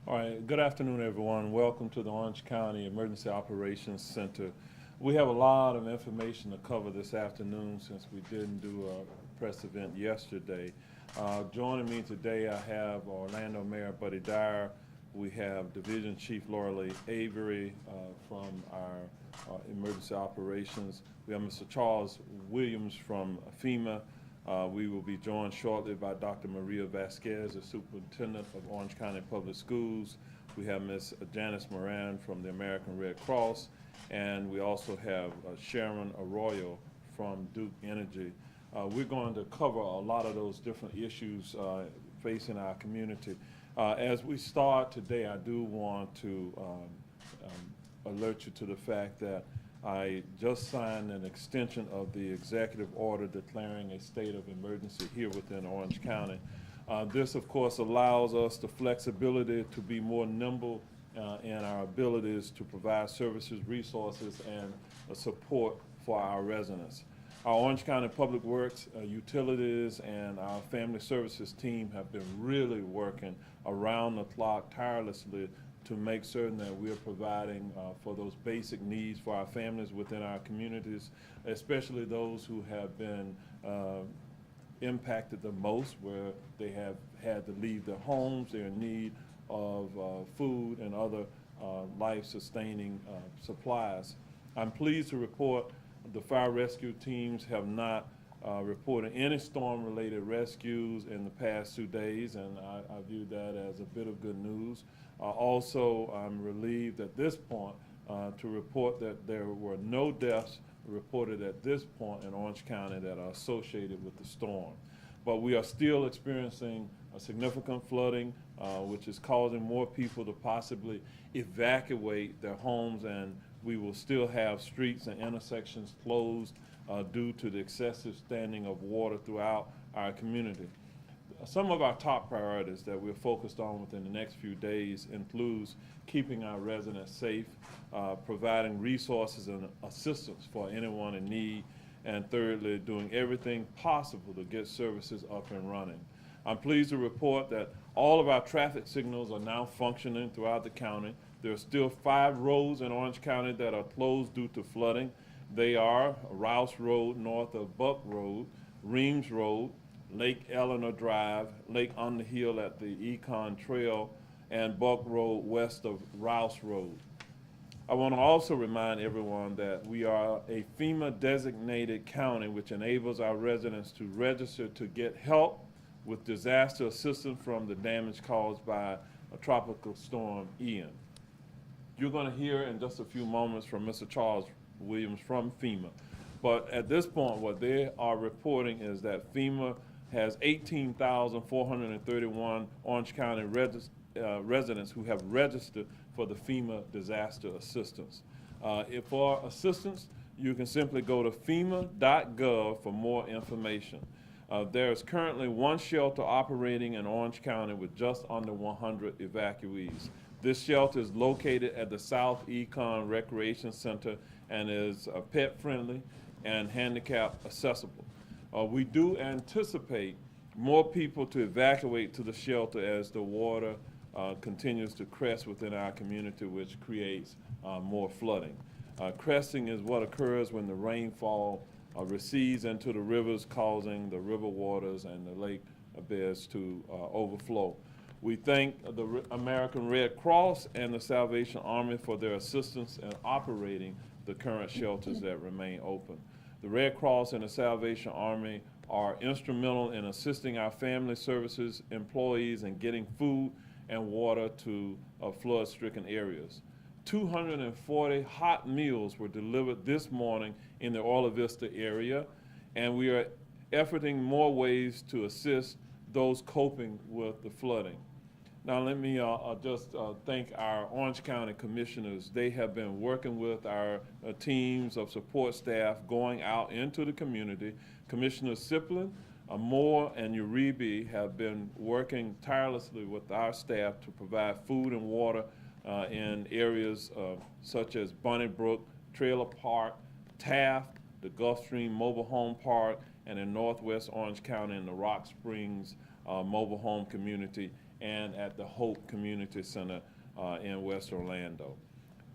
All right, good afternoon, everyone. Welcome to the Orange County Emergency Operations Center. We have a lot of information to cover this afternoon since we didn't do a press event yesterday. Joining me today, I have Orlando Mayor Buddy Dyer. We have Division Chief Laura Avery from our emergency operations. We have Mr. Charles Williams from FEMA. We will be joined shortly by Dr. Maria Vasquez, the Superintendent of Orange County Public Schools. We have Ms. Janice Moran from the American Red Cross, and we also have Sharon Arroyo from Duke Energy. We're going to cover a lot of those different issues facing our community. As we start today, I do want to alert you to the fact that I just signed an extension of the executive order declaring a state of emergency here within Orange County. This, of course, allows us the flexibility to be more nimble in our abilities to provide services, resources, and support for our residents. Our Orange County Public Works, Utilities, and our Family Services team have been really working around the clock tirelessly to make certain that we're providing for those basic needs for our families within our communities, especially those who have been impacted the most, where they have had to leave their homes. They're in need of food and other life-sustaining supplies. I'm pleased to report the fire rescue teams have not reported any storm-related rescues in the past 2 days, and I view that as a bit of good news. Also, I'm relieved at this point to report that there were no deaths reported at this point in Orange County that are associated with the storm. But we are still experiencing a significant flooding, which is causing more people to possibly evacuate their homes, and we will still have streets and intersections closed due to the excessive standing of water throughout our community. Some of our top priorities that we're focused on within the next few days includes keeping our residents safe, providing resources and assistance for anyone in need, and thirdly, doing everything possible to get services up and running. I'm pleased to report that all of our traffic signals are now functioning throughout the county. There are still 5 roads in Orange County that are closed due to flooding. They are Rouse Road north of Buck Road, Reams Road, Lake Eleanor Drive, Lake Underhill at the Econ Trail, and Buck Road west of Rouse Road. I want to also remind everyone that we are a FEMA designated county, which enables our residents to register to get help with disaster assistance from the damage caused by a tropical storm Ian. You're going to hear in just a few moments from Mr. Charles Williams from FEMA. But at this point, what they are reporting is that FEMA has 18,431 Orange County residents who have registered for the FEMA disaster assistance. For assistance, you can simply go to FEMA.gov for more information. There is currently 1 shelter operating in Orange County with just under 100 evacuees. This shelter is located at the South Econ Recreation Center and is pet friendly and handicap accessible. We do anticipate more people to evacuate to the shelter as the water continues to crest within our community, which creates more flooding. Cresting is what occurs when the rainfall recedes into the rivers, causing the river waters and the lake beds to overflow. We thank the American Red Cross and the Salvation Army for their assistance in operating the current shelters that remain open. The Red Cross and the Salvation Army are instrumental in assisting our family services employees in getting food and water to flood-stricken areas. 240 hot meals were delivered this morning in the Orla Vista area, and we are efforting more ways to assist those coping with the flooding. Now let me just thank our Orange County commissioners. They have been working with our teams of support staff going out into the community. Commissioner Siplin, Moore, and Uribe have been working tirelessly with our staff to provide food and water in areas such as Bunnybrook, Trailer Park, Taft, the Gulfstream Mobile Home Park, and in Northwest Orange County in the Rock Springs Mobile Home Community and at the Hope Community Center in West Orlando.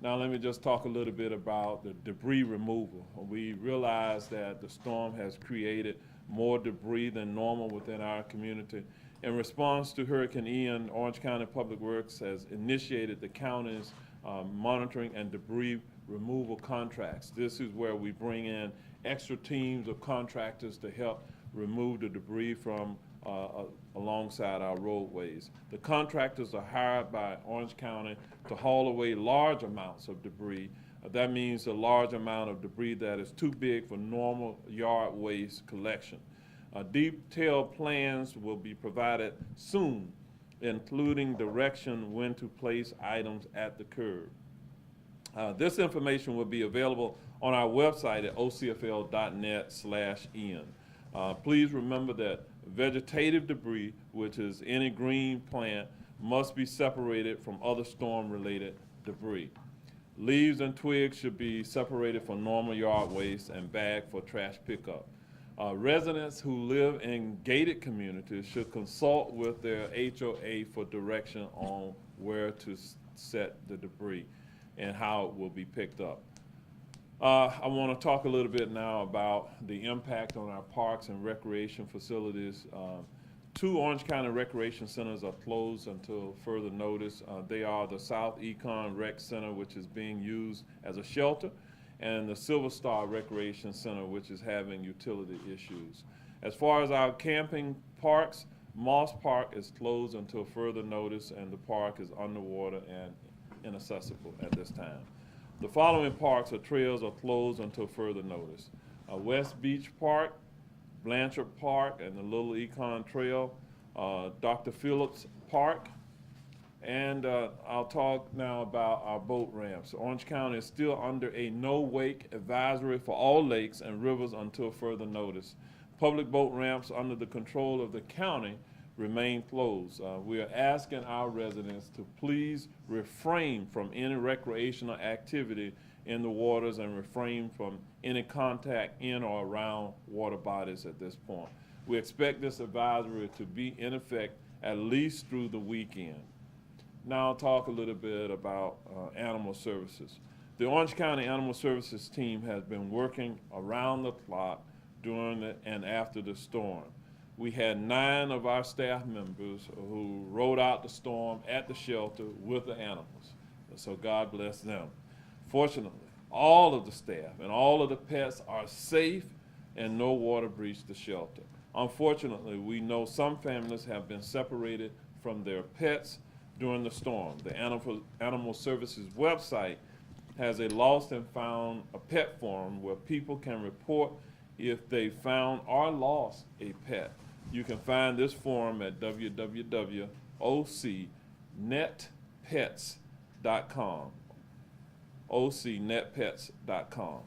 Now let me just talk a little bit about the debris removal. We realize that the storm has created more debris than normal within our community. In response to Hurricane Ian, Orange County Public Works has initiated the county's monitoring and debris removal contracts. This is where we bring in extra teams of contractors to help remove the debris from alongside our roadways. The contractors are hired by Orange County to haul away large amounts of debris. That means a large amount of debris that is too big for normal yard waste collection. Detailed plans will be provided soon, including direction when to place items at the curb. This information will be available on our website at ocfl.net/en. Please remember that vegetative debris, which is any green plant, must be separated from other storm-related debris. Leaves and twigs should be separated from normal yard waste and bagged for trash pickup. Residents who live in gated communities should consult with their HOA for direction on where to set the debris and how it will be picked up. I want to talk a little bit now about the impact on our parks and recreation facilities. 2 Orange County recreation centers are closed until further notice. They are the South Econ Rec Center, which is being used as a shelter, and the Silver Star Recreation Center, which is having utility issues. As far as our camping parks, Moss Park is closed until further notice, and the park is underwater and inaccessible at this time. The following parks or trails are closed until further notice. West Beach Park, Blanchard Park, and the Little Econ Trail, Dr. Phillips Park, and I'll talk now about our boat ramps. Orange County is still under a no-wake advisory for all lakes and rivers until further notice. Public boat ramps under the control of the county remain closed. We are asking our residents to please refrain from any recreational activity in the waters and refrain from any contact in or around water bodies at this point. We expect this advisory to be in effect at least through the weekend. Now I'll talk a little bit about animal services. The Orange County Animal Services team has been working around the clock during and after the storm. We had 9 of our staff members who rode out the storm at the shelter with the animals. So God bless them. Fortunately, all of the staff and all of the pets are safe and no water breached the shelter. Unfortunately, we know some families have been separated from their pets during the storm. The Animal Services website has a lost and found a pet forum where people can report if they found or lost a pet. You can find this forum at www.ocnetpets.com. ocnetpets.com.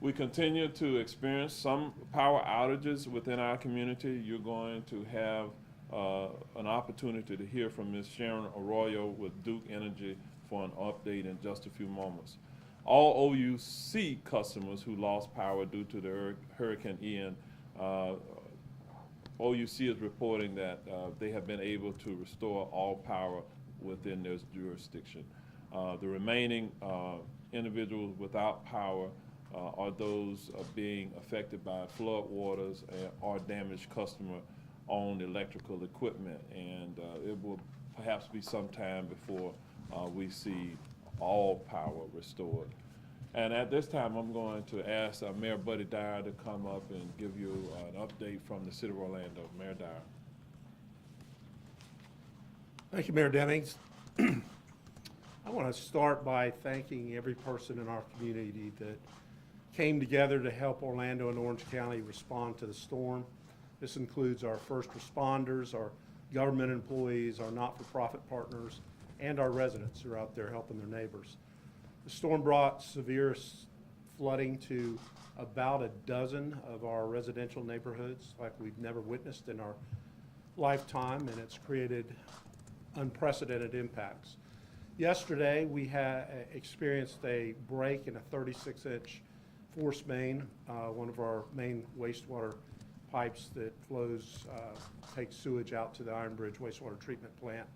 We continue to experience some power outages within our community. You're going to have an opportunity to hear from Ms. Sharon Arroyo with Duke Energy for an update in just a few moments. All OUC customers who lost power due to the Hurricane Ian, OUC is reporting that they have been able to restore all power within their jurisdiction. The remaining individuals without power are those being affected by flood waters or damaged customer-owned electrical equipment, and it will perhaps be some time before we see all power restored. And at this time, I'm going to ask Mayor Buddy Dyer to come up and give you an update from the City of Orlando. Mayor Dyer. Thank you, Mayor Demings. I want to start by thanking every person in our community that came together to help Orlando and Orange County respond to the storm. This includes our first responders, our government employees, our not-for-profit partners, and our residents who are out there helping their neighbors. The storm brought severe flooding to about a dozen of our residential neighborhoods like we've never witnessed in our lifetime, and it's created unprecedented impacts. Yesterday, we had experienced a break in a 36-inch force main, one of our main wastewater pipes that take sewage out to the Iron Bridge wastewater treatment plant.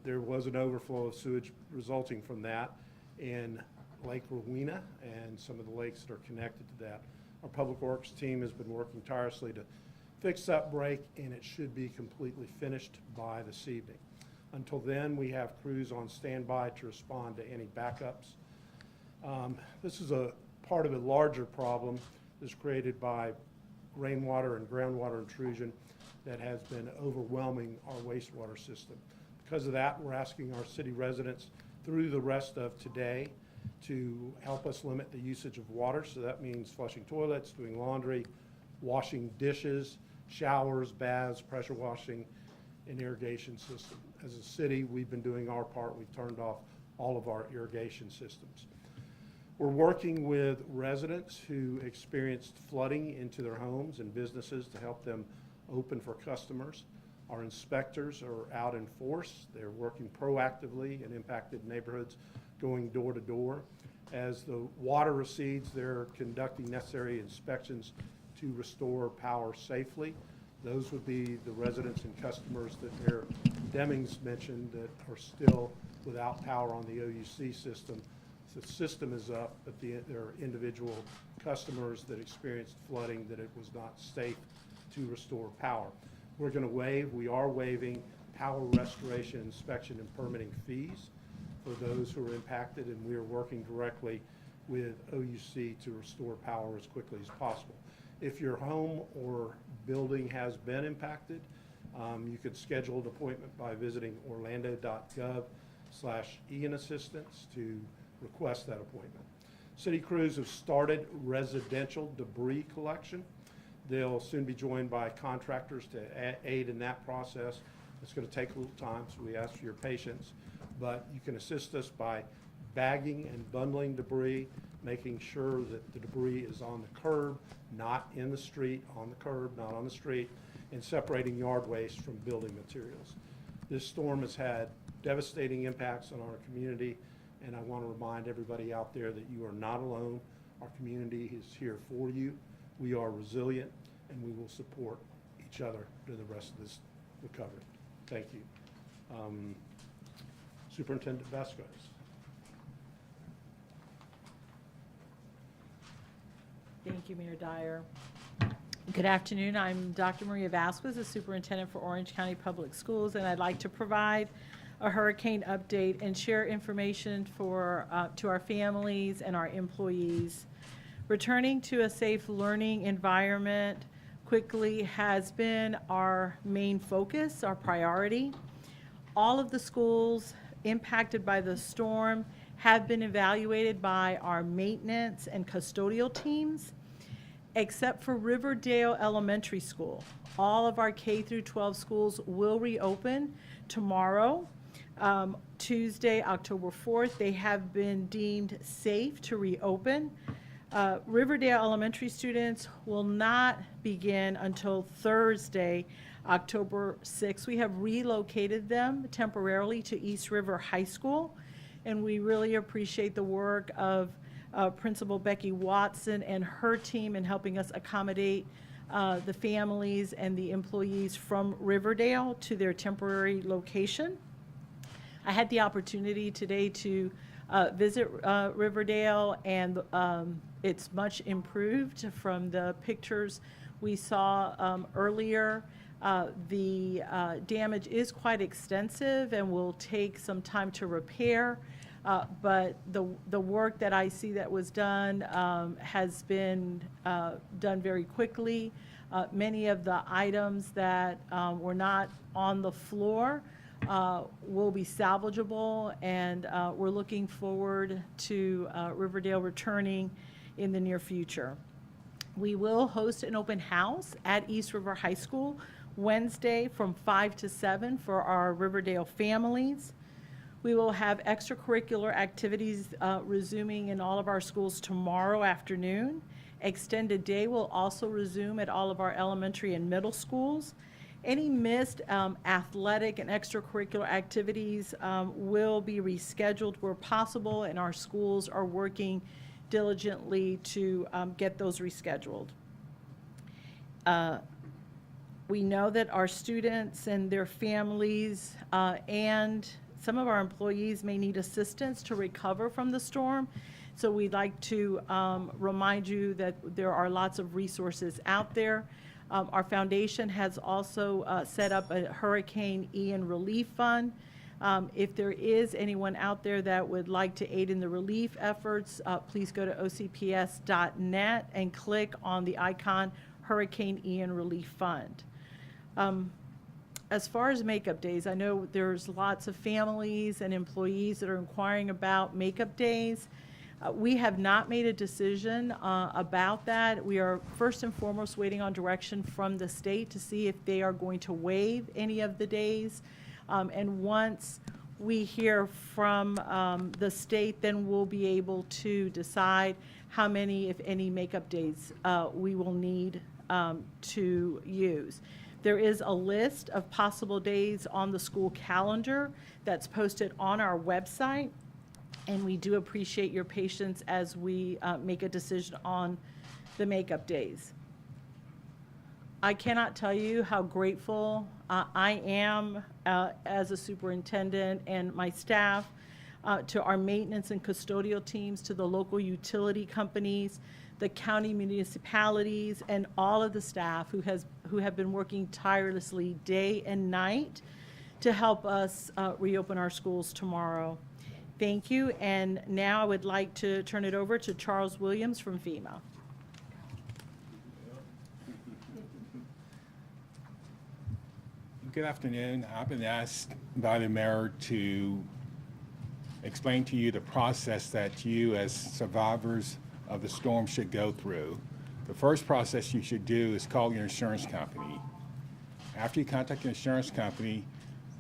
There was an overflow of sewage resulting from that in Lake Rowena and some of the lakes that are connected to that. Our Public Works team has been working tirelessly to fix that break, and it should be completely finished by this evening. Until then, we have crews on standby to respond to any backups. This is a part of a larger problem that's created by rainwater and groundwater intrusion that has been overwhelming our wastewater system. Because of that, we're asking our city residents through the rest of today to help us limit the usage of water. So that means flushing toilets, doing laundry, washing dishes, showers, baths, pressure washing, and irrigation system. As a city, we've been doing our part. We've turned off all of our irrigation systems. We're working with residents who experienced flooding into their homes and businesses to help them open for customers. Our inspectors are out in force. They're working proactively in impacted neighborhoods, going door to door. As the water recedes, they're conducting necessary inspections to restore power safely. Those would be the residents and customers that Mayor Demings mentioned that are still without power on the OUC system. The system is up, but there are individual customers that experienced flooding that it was not safe to restore power. We are waiving power restoration, inspection, and permitting fees for those who are impacted, and we are working directly with OUC to restore power as quickly as possible. If your home or building has been impacted, you could schedule an appointment by visiting orlando.gov/Ian Assistance to request that appointment. City crews have started residential debris collection. They'll soon be joined by contractors to aid in that process. It's going to take a little time, so we ask for your patience. But you can assist us by bagging and bundling debris, making sure that the debris is on the curb, not in the street, on the curb, not on the street, and separating yard waste from building materials. This storm has had devastating impacts on our community, and I want to remind everybody out there that you are not alone. Our community is here for you. We are resilient, and we will support each other through the rest of this recovery. Thank you. Superintendent Vasquez. Thank you, Mayor Dyer. Good afternoon. I'm Dr. Maria Vasquez, the Superintendent for Orange County Public Schools, and I'd like to provide a hurricane update and share information to our families and our employees. Returning to a safe learning environment quickly has been our main focus, our priority. All of the schools impacted by the storm have been evaluated by our maintenance and custodial teams, except for Riverdale Elementary School. All of our K through 12 schools will reopen tomorrow, Tuesday, October 4th. They have been deemed safe to reopen. Riverdale Elementary students will not begin until Thursday, October 6th. We have relocated them temporarily to East River High School, and we really appreciate the work of Principal Becky Watson and her team in helping us accommodate the families and the employees from Riverdale to their temporary location. I had the opportunity today to visit Riverdale, and it's much improved from the pictures we saw earlier. The damage is quite extensive and will take some time to repair, but the work that I see that was done has been done very quickly. Many of the items that were not on the floor will be salvageable, and we're looking forward to Riverdale returning in the near future. We will host an open house at East River High School Wednesday from 5 to 7 for our Riverdale families. We will have extracurricular activities resuming in all of our schools tomorrow afternoon. Extended day will also resume at all of our elementary and middle schools. Any missed athletic and extracurricular activities will be rescheduled where possible, and our schools are working diligently to get those rescheduled. We know that our students and their families and some of our employees may need assistance to recover from the storm. So we'd like to remind you that there are lots of resources out there. Our foundation has also set up a Hurricane Ian Relief Fund. If there is anyone out there that would like to aid in the relief efforts, please go to ocps.net and click on the icon Hurricane Ian Relief Fund. As far as makeup days, I know there's lots of families and employees that are inquiring about makeup days. We have not made a decision about that. We are first and foremost waiting on direction from the state to see if they are going to waive any of the days. And once we hear from the state, then we'll be able to decide how many, if any, makeup days we will need to use. There is a list of possible days on the school calendar that's posted on our website, and we do appreciate your patience as we make a decision on the makeup days. I cannot tell you how grateful I am as a superintendent and my staff to our maintenance and custodial teams, to the local utility companies, the county municipalities, and all of the staff who have been working tirelessly day and night to help us reopen our schools tomorrow. Thank you, and now I would like to turn it over to Charles Williams from FEMA. Good afternoon. I've been asked by the mayor to explain to you the process that you as survivors of the storm should go through. The first process you should do is call your insurance company. After you contact your insurance company,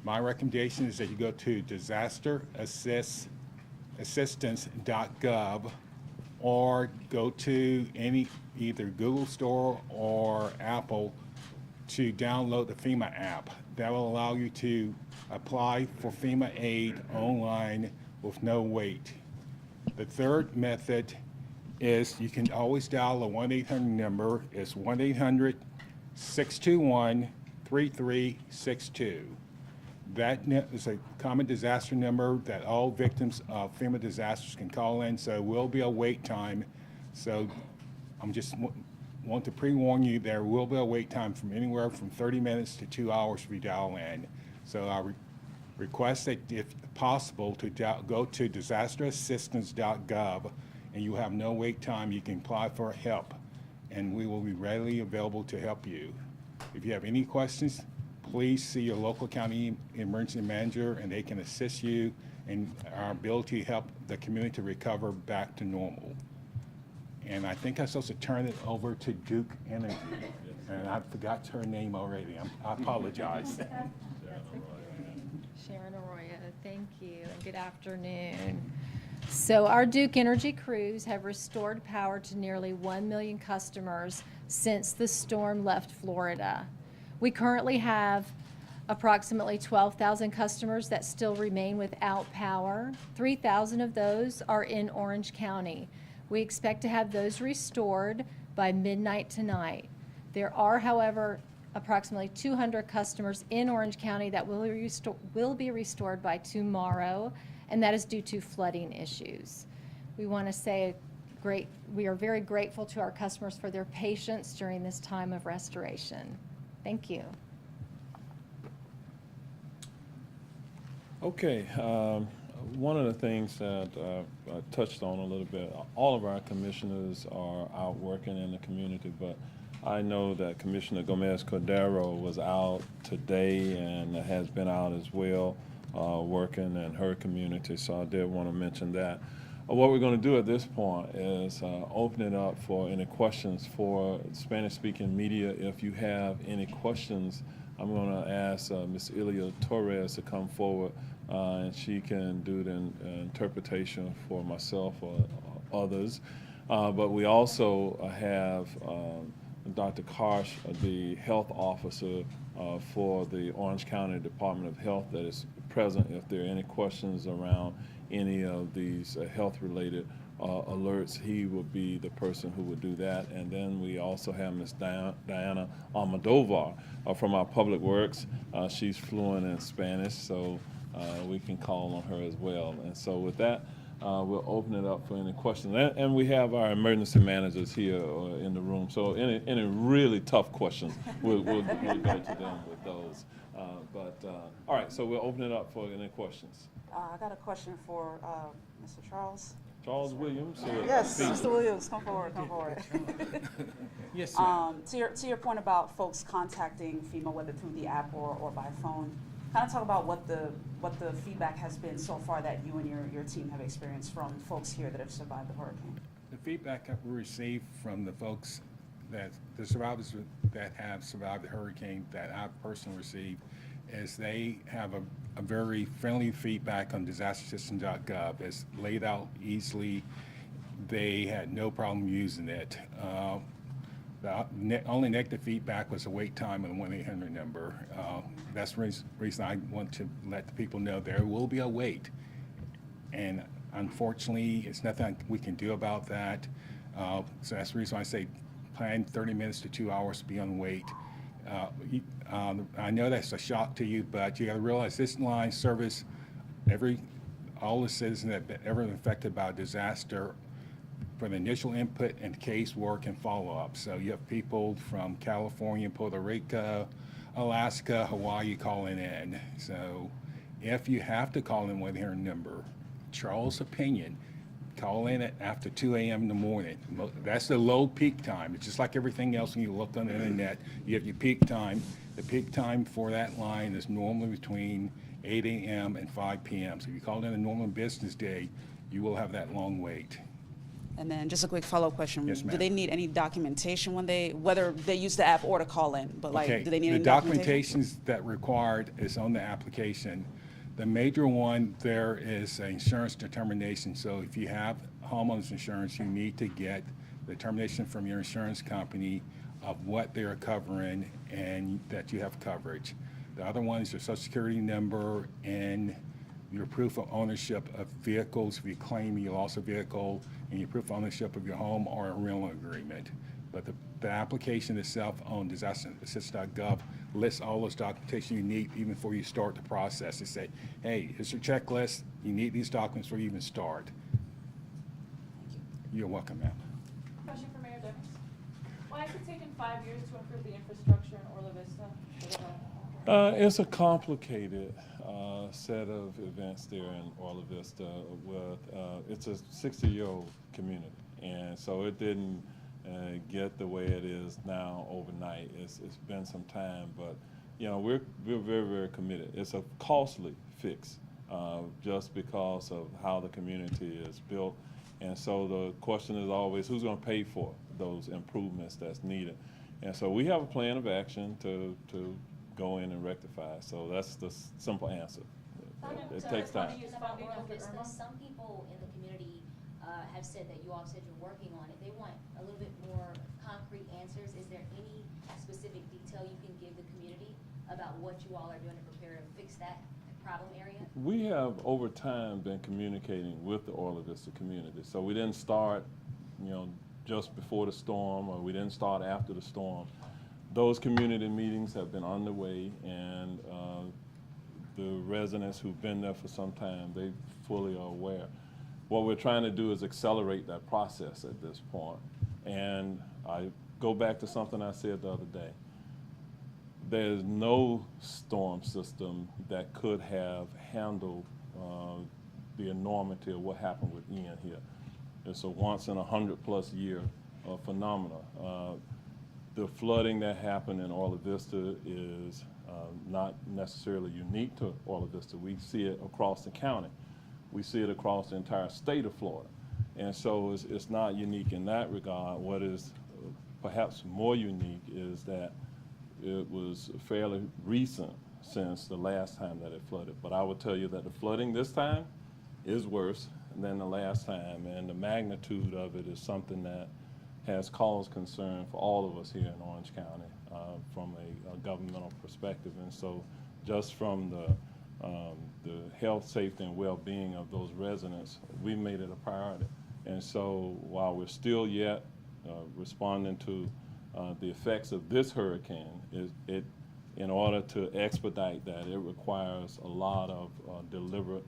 my recommendation is that you go to disasterassistance.gov or go to either Google Store or Apple to download the FEMA app. That will allow you to apply for FEMA aid online with no wait. The third method is you can always dial a 1-800 number. It's 1-800-621-3362. That is a common disaster number that all victims of FEMA disasters can call in, so there will be a wait time. So I'm just want to pre-warn you, there will be a wait time from anywhere from 30 minutes to 2 hours if you dial in. So I request that, if possible, to go to disasterassistance.gov, and you have no wait time. You can apply for help, and we will be readily available to help you. If you have any questions, please see your local county emergency manager, and they can assist you in our ability to help the community recover back to normal. And I think I'm supposed to turn it over to Duke Energy, and I forgot her name already. I apologize. Sharon Arroyo, thank you, and good afternoon. So our Duke Energy crews have restored power to nearly 1 million customers since the storm left Florida. We currently have approximately 12,000 customers that still remain without power. 3,000 of those are in Orange County. We expect to have those restored by midnight tonight. There are, however, approximately 200 customers in Orange County that will be restored by tomorrow, and that is due to flooding issues. We want to say we are very grateful to our customers for their patience during this time of restoration. Thank you. Okay, one of the things that I touched on a little bit, all of our commissioners are out working in the community, but I know that Commissioner Gomez Cordero was out today and has been out as well, working in her community, so I did want to mention that. What we're going to do at this point is open it up for any questions for Spanish-speaking media. If you have any questions, I'm going to ask Ms. Ilia Torres to come forward, and she can do the interpretation for myself or others. But we also have Dr. Karsh, the health officer for the Orange County Department of Health, that is present if there are any questions around any of these health-related alerts, he would be the person who would do that. And then we also have Ms. Diana Almodovar from our Public Works. She's fluent in Spanish, so we can call on her as well. And so with that, we'll open it up for any questions. And we have our emergency managers here in the room, so any really tough questions, we'll go to them with those. All right, so we'll open it up for any questions. I got a question for Mr. Charles. Charles Williams. Yes, speak. Mr. Williams, come forward, come forward. Yes, To your point about folks contacting FEMA, whether through the app or by phone, kind of talk about what the feedback has been so far that you and your team have experienced from folks here that have survived the hurricane. The feedback that we received from the folks the survivors that have survived the hurricane that I've personally received is they have a very friendly feedback on disastersystem.gov. It's laid out easily. They had no problem using it. The only negative feedback was the wait time on the 1-800 number. That's the reason I want to let the people know there will be a wait. And unfortunately, it's nothing we can do about that. So that's the reason I say plan 30 minutes to 2 hours to be on wait. I know that's a shock to you, but you got to realize this line service all the citizens that have ever been affected by a disaster for the initial input and case work and follow-up. So you have people from California, Puerto Rico, Alaska, Hawaii calling in. So if you have to call in with your number, Charles' opinion, call in at after 2 a.m. in the morning. That's the low peak time. It's just like everything else when you look on the internet. You have your peak time. The peak time for that line is normally between 8 a.m. and 5 p.m. So if you call in a normal business day, you will have that long wait. And then just a quick follow-up question. Yes, ma'am. Do they need any documentation whether they use the app or to call in? But Okay, do they need the any documentation? documentations that required is on the application. The major one there is an insurance determination. So if you have homeowners insurance, you need to get the determination from your insurance company of what they're covering and that you have coverage. The other one is your social security number and your proof of ownership of vehicles. If you claim you lost a vehicle, and your proof of ownership of your home or a rental agreement. But the application itself on disastersystem.gov lists all those documentation you need even before you start the process. They say, hey, here's your checklist. You need these documents before you even start. You're welcome, ma'am. Question for Mayor Demings. Why has it taken 5 years to improve the infrastructure in Orla Vista? It's a complicated set of events there in Orla Vista. It's a 60-year-old community, and so it didn't get the way it is now overnight. It's been some time, but we're very, very committed. It's a costly fix just because of how the community is built, and so the question is always who's going to pay for those improvements that's needed. And so we have a plan of action to go in and rectify. So that's the simple answer. It takes time. About Orla Vista, some people in the community have said that you all said you're working on it. They want a little bit more concrete answers. Is there any specific detail you can give the community about what you all are doing to prepare to fix that problem area? We have over time been communicating with the Orla Vista community. So we didn't start, just before the storm, or we didn't start after the storm. Those community meetings have been underway, and the residents who've been there for some time, they fully are aware. What we're trying to do is accelerate that process at this point. And I go back to something I said the other day. There's no storm system that could have handled the enormity of what happened with Ian here. It's a once in 100+ year phenomenon. The flooding that happened in Orla Vista is not necessarily unique to Orla Vista. We see it across the county. We see it across the entire state of Florida. And so it's not unique in that regard. What is perhaps more unique is that it was fairly recent since the last time that it flooded. But I would tell you that the flooding this time is worse than the last time, and the magnitude of it is something that has caused concern for all of us here in Orange County from a governmental perspective. And so just from the health, safety, and well-being of those residents, we made it a priority. And so while we're still yet responding to the effects of this hurricane, in order to expedite that, it requires a lot of deliberate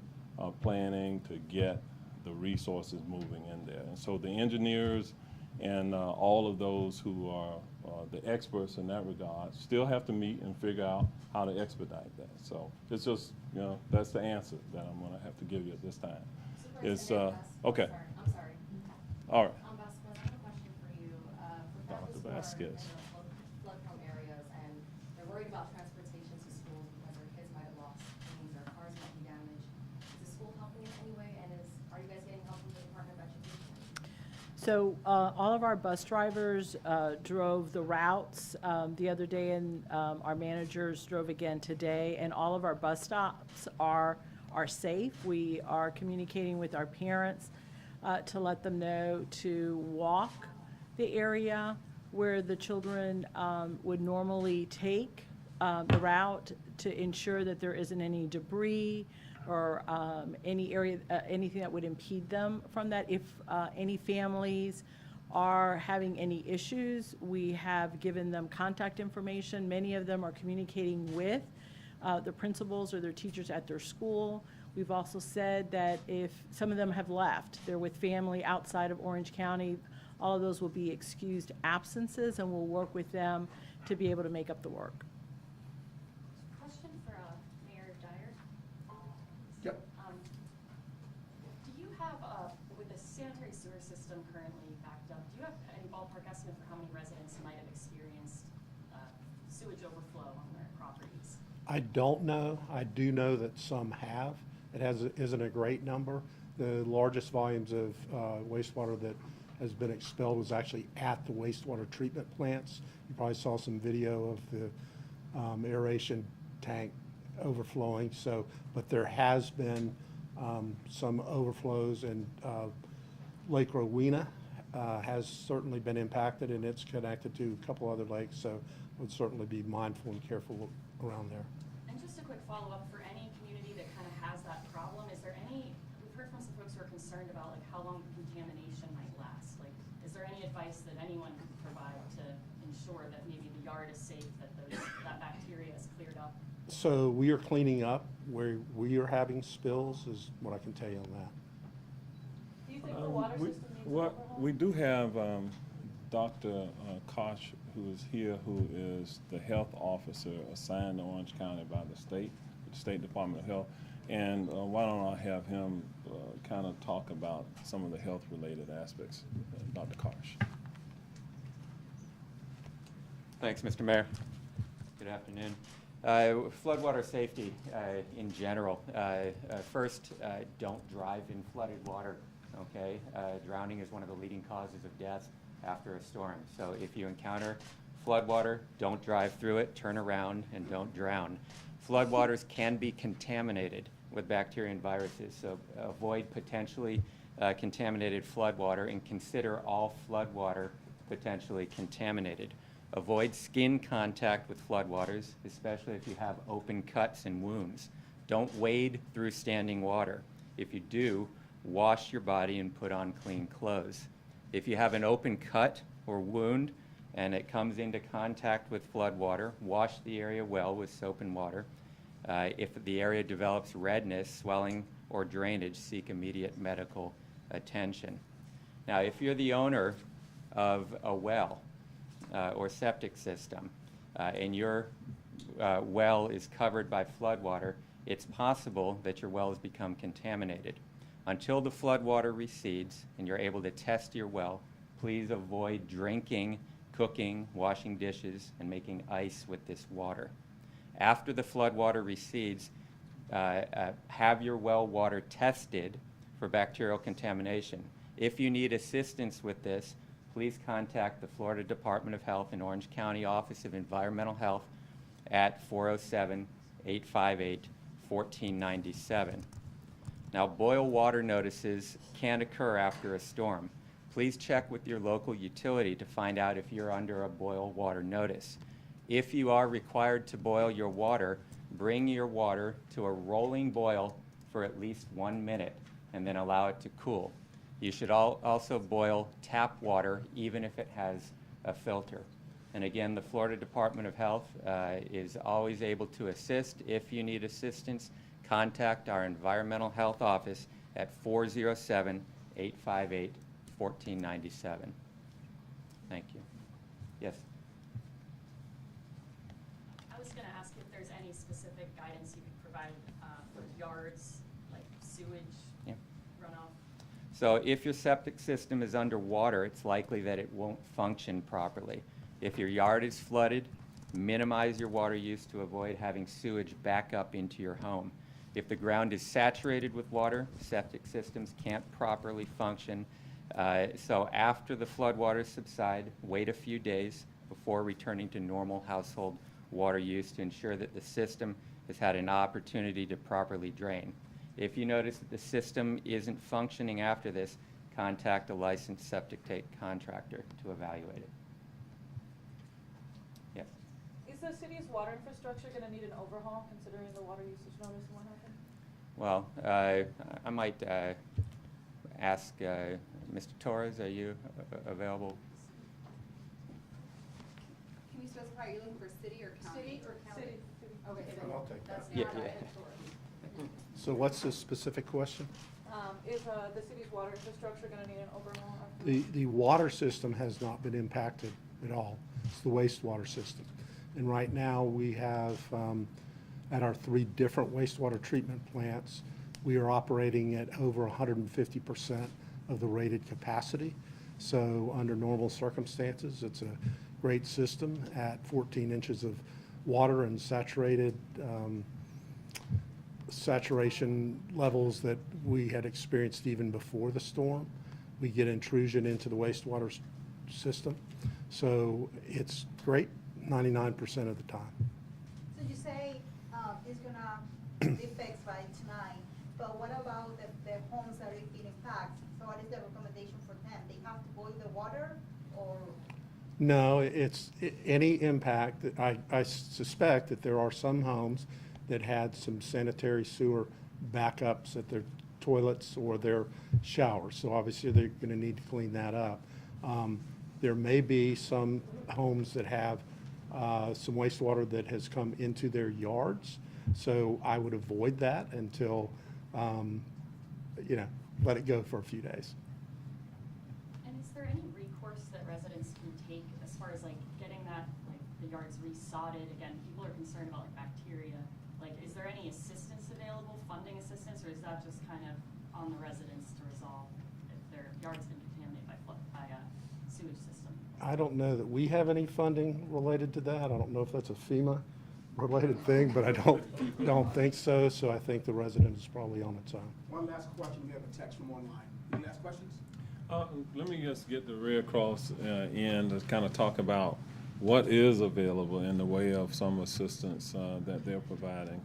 planning to get the resources moving in there. And so the engineers and all of those who are the experts in that regard still have to meet and figure out how to expedite that. So it's just, that's the answer that I'm going to have to give you at this time. It's, okay. I'm sorry. All right. Vasquez, I have a question for you. For Dr. families who are Vasquez. in the flood-prone areas and they're worried about transportation to schools because their kids might have lost things, their cars might be damaged. Is the school helping in any way, and are you guys getting help from the Department of Education? So all of our bus drivers drove the routes the other day, and our managers drove again today, and all of our bus stops are safe. We are communicating with our parents to let them know to walk the area where the children would normally take the route, to ensure that there isn't any debris or any area, anything that would impede them from that. If any families are having any issues, we have given them contact information. Many of them are communicating with the principals or their teachers at their school. We've also said that if some of them have left, they're with family outside of Orange County, all of those will be excused absences, and we'll work with them to be able to make up the work. Question for Mayor Dyer. Yep. Do you have, with the sanitary sewer system currently backed up, do you have any ballpark estimate for how many residents might have experienced sewage overflow on their properties? I don't know. I do know that some have. It isn't a great number. The largest volumes of wastewater that has been expelled was actually at the wastewater treatment plants. You probably saw some video of the aeration tank overflowing. So, but there has been some overflows, and Lake Rowena has certainly been impacted, and it's connected to a couple other lakes. So would certainly be mindful and careful around there. And just a quick follow-up, for any community that kind of has that problem, is there any, we've heard from some folks who are concerned about like how long contamination might last. Like, is there any advice that anyone can provide to ensure that maybe the yard is safe, that that bacteria is cleared up? So we are cleaning up where we are having spills, is what I can tell you on that. Do you think the water system needs an overhaul? We do have Dr. Koch, who is here, who is the health officer assigned to Orange County by the State Department of Health. And why don't I have him kind of talk about some of the health-related aspects, Dr. Koch. Thanks, Mr. Mayor. Good afternoon. Floodwater safety in general. First, don't drive in flooded water, okay? Drowning is one of the leading causes of death after a storm. So if you encounter floodwater, don't drive through it, turn around, and don't drown. Floodwaters can be contaminated with bacteria and viruses, so avoid potentially contaminated floodwater, and consider all floodwater potentially contaminated. Avoid skin contact with floodwaters, especially if you have open cuts and wounds. Don't wade through standing water. If you do, wash your body and put on clean clothes. If you have an open cut or wound and it comes into contact with floodwater, wash the area well with soap and water. If the area develops redness, swelling, or drainage, seek immediate medical attention. Now, if you're the owner of a well or septic system and your well is covered by floodwater, it's possible that your well has become contaminated. Until the floodwater recedes and you're able to test your well, please avoid drinking, cooking, washing dishes, and making ice with this water. After the floodwater recedes, have your well water tested for bacterial contamination. If you need assistance with this, please contact the Florida Department of Health and Orange County Office of Environmental Health at 407-858-1497. Now, boil water notices can occur after a storm. Please check with your local utility to find out if you're under a boil water notice. If you are required to boil your water, bring your water to a rolling boil for at least 1 minute and then allow it to cool. You should also boil tap water, even if it has a filter. And again, the Florida Department of Health is always able to assist. If you need assistance, contact our Environmental Health Office at 407-858-1497. Thank you. Yes? I was gonna ask if there's any specific guidance you could provide for yards, like sewage, Yeah. runoff. So if your septic system is underwater, it's likely that it won't function properly. If your yard is flooded, minimize your water use to avoid having sewage back up into your home. If the ground is saturated with water, septic systems can't properly function. So after the floodwaters subside, wait a few days before returning to normal household water use to ensure that the system has had an opportunity to properly drain. If you notice that the system isn't functioning after this, contact a licensed septic tank contractor to evaluate it. Yes. Is the city's water infrastructure gonna need an overhaul considering the water usage notice and what happened? Well, I might ask Mr. Torres, are you available? Can you specify, are you looking for city or county? City or county? City. Okay, And I'll take that. that's Yeah, not yeah. So what's the specific question? Is the city's water infrastructure gonna need an overhaul? after- The water system has not been impacted at all. It's the wastewater system. And right now, we have, at our 3 different wastewater treatment plants, we are operating at over 150% of the rated capacity. So under normal circumstances, it's a great system at 14 inches of water and saturation levels that we had experienced even before the storm. We get intrusion into the wastewater system. So it's great 99% of the time. So you say it's gonna be fixed by tonight, but what about the homes that are being impacted? So what is the recommendation for them? They have to boil the water or? No, any impact, I suspect that there are some homes that had some sanitary sewer backups at their toilets or their showers. So obviously, they're gonna need to clean that up. There may be some homes that have some wastewater that has come into their yards. So I would avoid that until, let it go for a few days. And is there any recourse that residents can take as far as like getting that, like the yards resodded? Again, people are concerned about like bacteria. Like, is there any assistance available, funding assistance, or is that just kind of on the residents to resolve if their yard's been contaminated by a sewage system? I don't know that we have any funding related to that. I don't know if that's a FEMA-related thing, but I don't think so. So I think the resident is probably on its own. One last question, we have a text from online. Any last questions? Let me just get the Red Cross in to kind of talk about what is available in the way of some assistance that they're providing.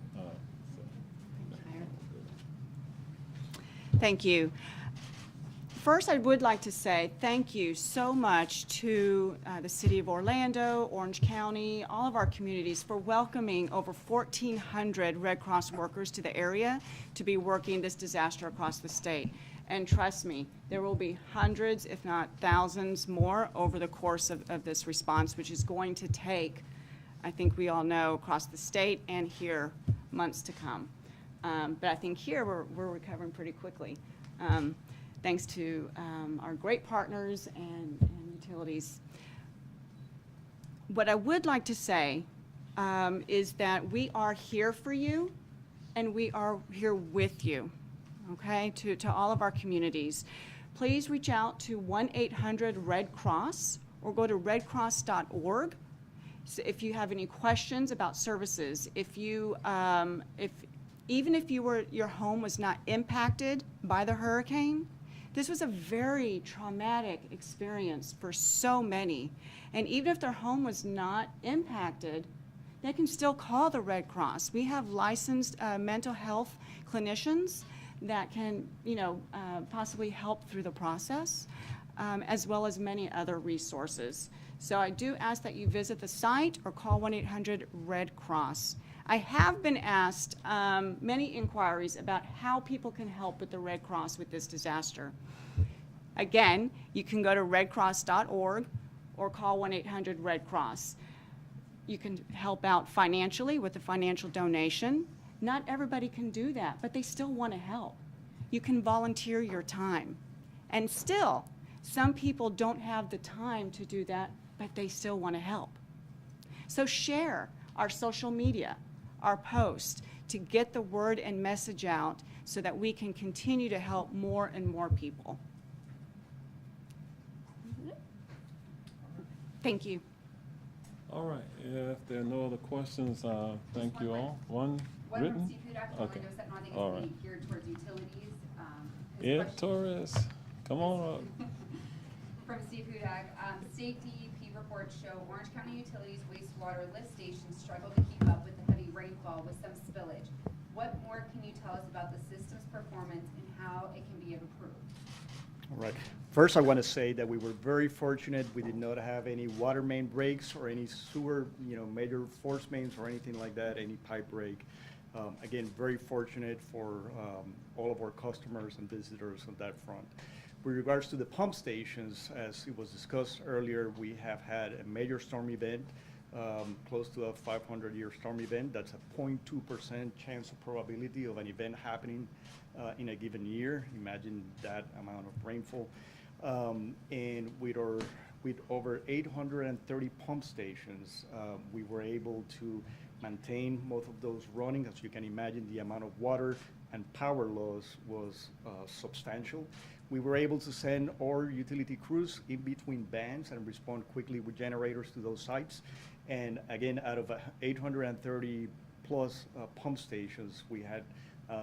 Thank you. First, I would like to say thank you so much to the City of Orlando, Orange County, all of our communities for welcoming over 1,400 Red Cross workers to the area to be working this disaster across the state. And trust me, there will be hundreds, if not thousands more over the course of this response, which is going to take, I think we all know, across the state and here, months to come. But I think here we're recovering pretty quickly, thanks to our great partners and utilities. What I would like to say is that we are here for you and we are here with you. Okay, to all of our communities. Please reach out to 1-800-RED-CROSS or go to redcross.org. So if you have any questions about services, even if your home was not impacted by the hurricane, this was a very traumatic experience for so many. And even if their home was not impacted, they can still call the Red Cross. We have licensed mental health clinicians that can, possibly help through the process, as well as many other resources. So I do ask that you visit the site or call 1-800-RED-CROSS. I have been asked many inquiries about how people can help with the Red Cross with this disaster. Again, you can go to redcross.org or call 1-800-RED-CROSS. You can help out financially with a financial donation. Not everybody can do that, but they still want to help. You can volunteer your time. And still, some people don't have the time to do that, but they still want to help. So share our social media, our posts, to get the word and message out so that we can continue to help more and more people. Thank you. All right, if there are no other questions, thank you all. One written? Okay. All right. Geared towards utilities. Ed Torres, come on up. From Steve Hudak, safety EP reports show Orange County Utilities wastewater lift stations struggle to keep up with the heavy rainfall with some spillage. What more can you tell us about the system's performance and how it can be improved? All right. First, I want to say that we were very fortunate. We did not have any water main breaks or any sewer, major force mains or anything like that, any pipe break. Again, very fortunate for all of our customers and visitors on that front. With regards to the pump stations, as it was discussed earlier, we have had a major storm event, close to a 500-year storm event. That's a 0.2% chance of probability of an event happening in a given year. Imagine that amount of rainfall. And with over 830 pump stations, we were able to maintain most of those running. As you can imagine, the amount of water and power loss was substantial. We were able to send our utility crews in between bands and respond quickly with generators to those sites. And again, out of 830 plus pump stations, we had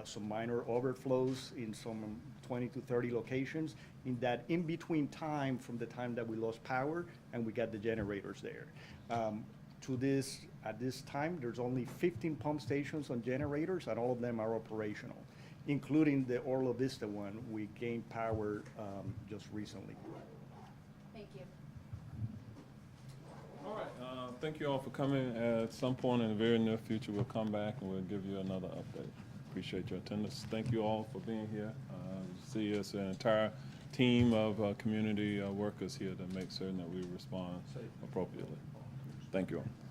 some minor overflows in some 20 to 30 locations in that in-between time from the time that we lost power and we got the generators there. At this time, there's only 15 pump stations on generators, and all of them are operational, including the Orla Vista one. We gained power just recently. Thank you. All right, thank you all for coming. At some point in the very near future, we'll come back and we'll give you another update. Appreciate your attendance. Thank you all for being here. See us, an entire team of community workers here to make certain that we respond appropriately. Thank you all.